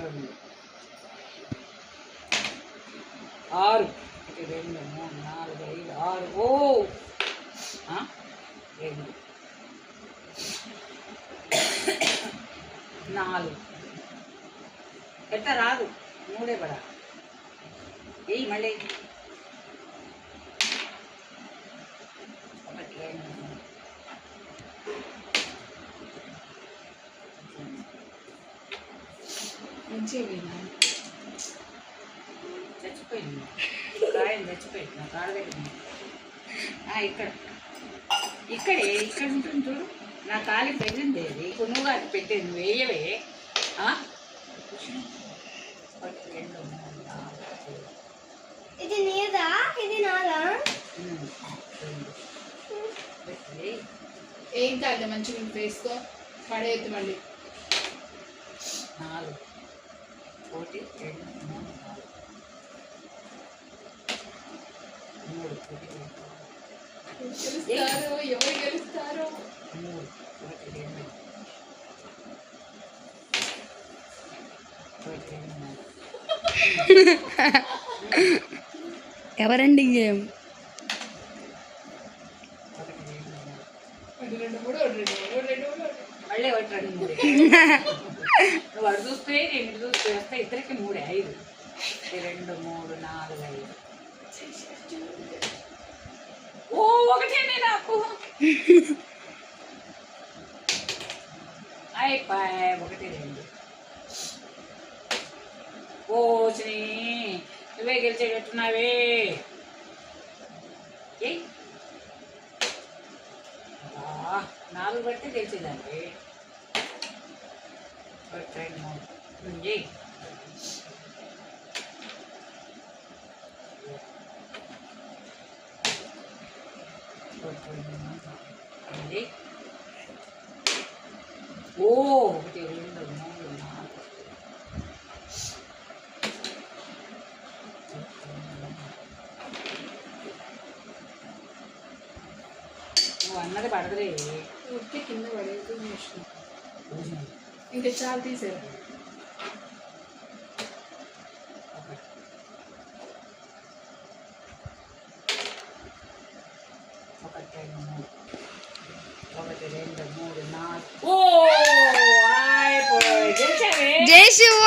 రెండు 6 1 2 3 4 5 6 ఓ 2 4 ఎట్లా రాదు మూడే పడా ఏయ్ మళ్ళీ మంచిగా చచ్చిపోయింది కాయలు చచ్చిపోయింది నా కాడ దగ్గర ఇక్కడ ఉంటుంది చూడు నా కాలికి తగిలింది అది ఇప్పుడు నువ్వు అది పెట్టేది వేయవే ఇది నీదా ఇది నాదా ఏం కాదు మంచిగా వేసుకో పడేయద్దు మళ్ళీ 4 1 2 3 గెలుస్తారో ఎవరు గెలుస్తారో 3 1 2 ఎవరండి గేమ్ మళ్ళీ 1 2 3 నువ్వు అడు చూస్తే నేను ఇటు చూస్తే వస్తే ఇద్దరికి 3 5 2 3 4 5 ఓ ఒకటేనే నాకు అయిపోయి 1 2 ఓ శ్రీ నువ్వే గెలిచేటట్టున్నావే ఏ 4 బట్టి గెలిచేదాన్ని 1 2 3 ఏ ఓ 1 2 3 4 నువ్వు అన్నది పడదులే ఉట్టి కింద పడేది ఇంకా చాలా తీసారు ఓ అయిపోయి గెలిచావే జై శివ